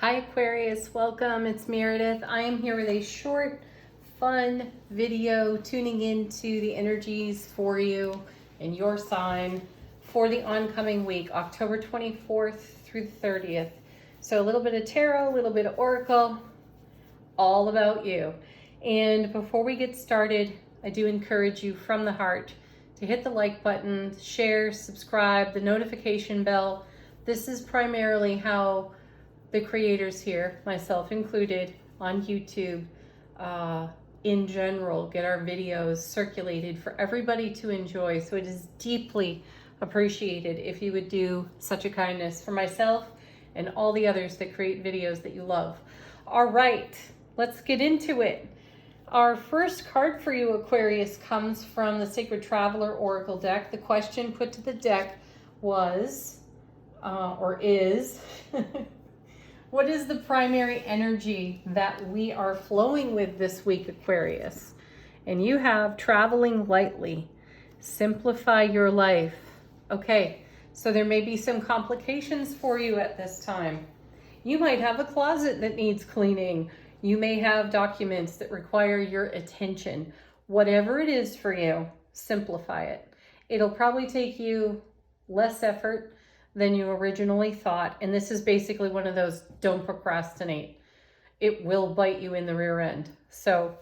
Hi Aquarius, welcome. It's Meredith. I am here with a short, fun video tuning into the energies for you and your sign for the oncoming week, October 24th through the 30th. So a little bit of tarot, a little bit of oracle, all about you. And before we get started, I do encourage you from the heart to hit the like button, share, subscribe, the notification bell. This is primarily how the creators here, myself included, on YouTube, in general, get our videos circulated for everybody to enjoy. So it is deeply appreciated if you would do such a kindness for myself and all the others that create videos that you love. All right, let's get into it. Our first card for you, Aquarius, comes from the Sacred Traveler Oracle deck. The question put to the deck was, or is, what is the primary energy that we are flowing with this week, Aquarius? And you have traveling lightly, simplify your life. Okay, so there may be some complications for you at this time. You might have a closet that needs cleaning. You may have documents that require your attention. Whatever it is for you, simplify it. It'll probably take you less effort than you originally thought. And this is basically one of those don't procrastinate. It will bite you in the rear end. So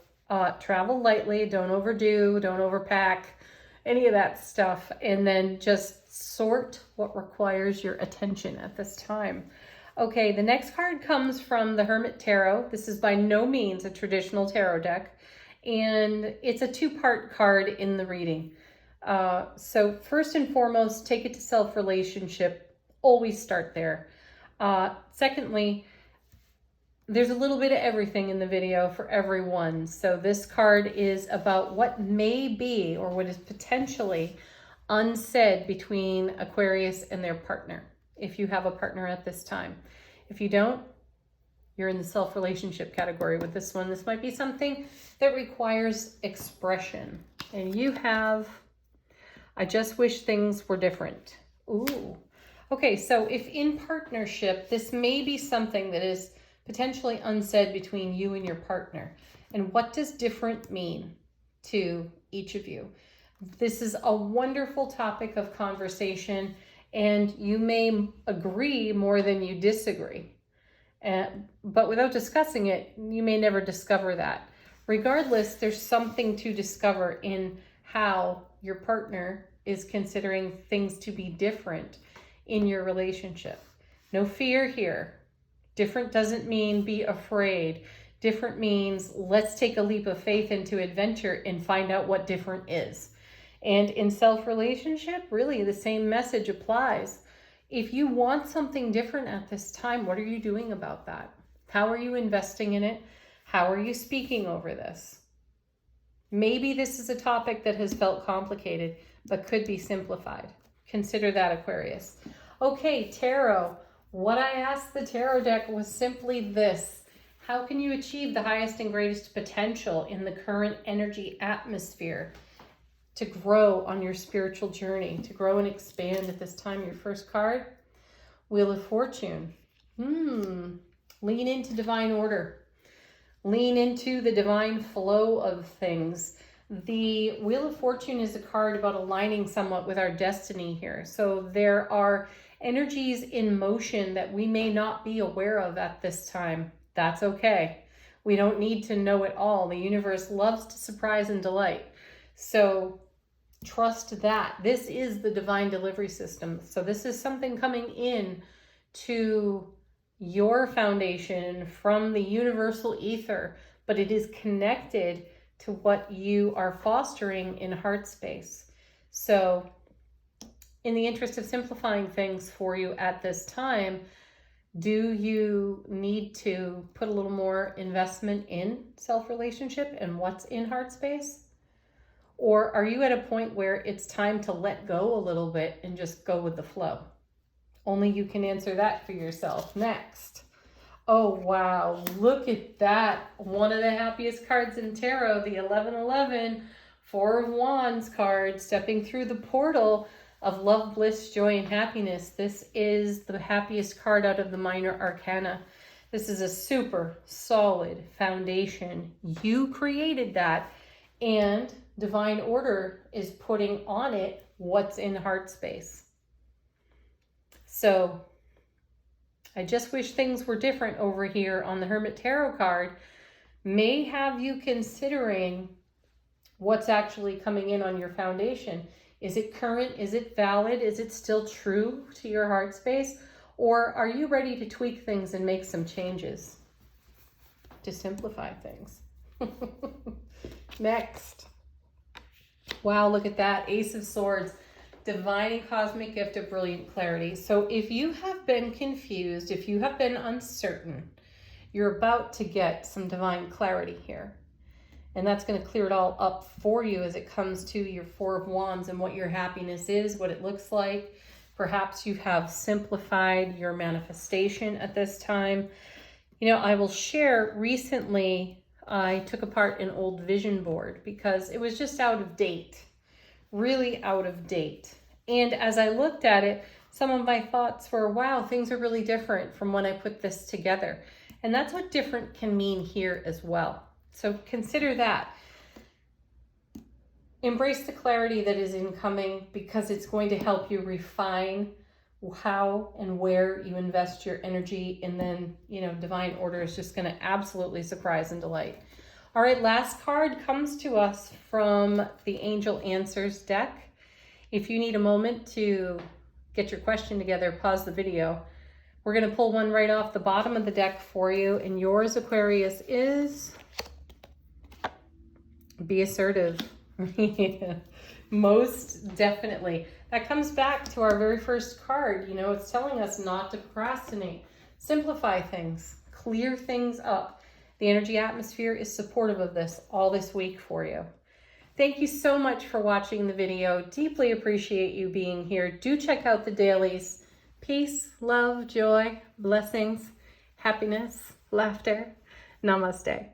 travel lightly, don't overdo, don't overpack, any of that stuff. And then just sort what requires your attention at this time. Okay, the next card comes from the Hermit Tarot. This is by no means a traditional tarot deck. And it's a two-part card in the reading. So first and foremost, take it to self-relationship. Always start there. Secondly, there's a little bit of everything in the video for everyone. So this card is about what may be or what is potentially unsaid between Aquarius and their partner, if you have a partner at this time. If you don't, you're in the self-relationship category with this one. This might be something that requires expression. And you have, I just wish things were different. Ooh. Okay, so if in partnership, this may be something that is potentially unsaid between you and your partner. And what does different mean to each of you? This is a wonderful topic of conversation, and you may agree more than you disagree. But without discussing it, you may never discover that. Regardless, there's something to discover in how your partner is considering things to be different in your relationship. No fear here. Different doesn't mean be afraid. Different means let's take a leap of faith into adventure and find out what different is. And in self-relationship, really the same message applies. If you want something different at this time, what are you doing about that? How are you investing in it? How are you speaking over this? Maybe this is a topic that has felt complicated, but could be simplified. Consider that, Aquarius. Okay, tarot. What I asked the tarot deck was simply this. How can you achieve the highest and greatest potential in the current energy atmosphere to grow on your spiritual journey, to grow and expand at this time? Your first card, Wheel of Fortune. Lean into divine order. Lean into the divine flow of things. The Wheel of Fortune is a card about aligning somewhat with our destiny here. So there are energies in motion that we may not be aware of at this time. That's okay. We don't need to know it all. The universe loves to surprise and delight. So trust that. This is the divine delivery system. So this is something coming in to your foundation from the universal ether, but it is connected to what you are fostering in heart space. So in the interest of simplifying things for you at this time, do you need to put a little more investment in self-relationship and what's in heart space? Or are you at a point where it's time to let go a little bit and just go with the flow? Only you can answer that for yourself. Next. Oh, wow. Look at that. One of the happiest cards in tarot, the 1111, Four of Wands card, stepping through the portal of love, bliss, joy, and happiness. This is the happiest card out of the minor arcana. This is a super solid foundation. You created that, and divine order is putting on it what's in heart space. So I just wish things were different over here on the Hermit Tarot card. May have you considering what's actually coming in on your foundation. Is it current? Is it valid? Is it still true to your heart space? Or are you ready to tweak things and make some changes to simplify things? Next. Wow, look at that. Ace of Swords. Divine and cosmic gift of brilliant clarity. So if you have been confused, if you have been uncertain, you're about to get some divine clarity here. And that's going to clear it all up for you as it comes to your Four of Wands and what your happiness is, what it looks like. Perhaps you have simplified your manifestation at this time. You know, I will share, recently I took apart an old vision board because it was just out of date, really out of date. And as I looked at it, some of my thoughts were, wow, things are really different from when I put this together. And that's what different can mean here as well. So consider that. Embrace the clarity that is incoming, because it's going to help you refine how and where you invest your energy. And then, you know, divine order is just going to absolutely surprise and delight. All right, last card comes to us from the Angel Answers deck. If you need a moment to get your question together, pause the video. We're going to pull one right off the bottom of the deck for you. And yours, Aquarius, is be assertive. Most definitely. That comes back to our very first card. You know, it's telling us not to procrastinate, simplify things, clear things up. The energy atmosphere is supportive of this all this week for you. Thank you so much for watching the video. Deeply appreciate you being here. Do check out the dailies. Peace, love, joy, blessings, happiness, laughter. Namaste.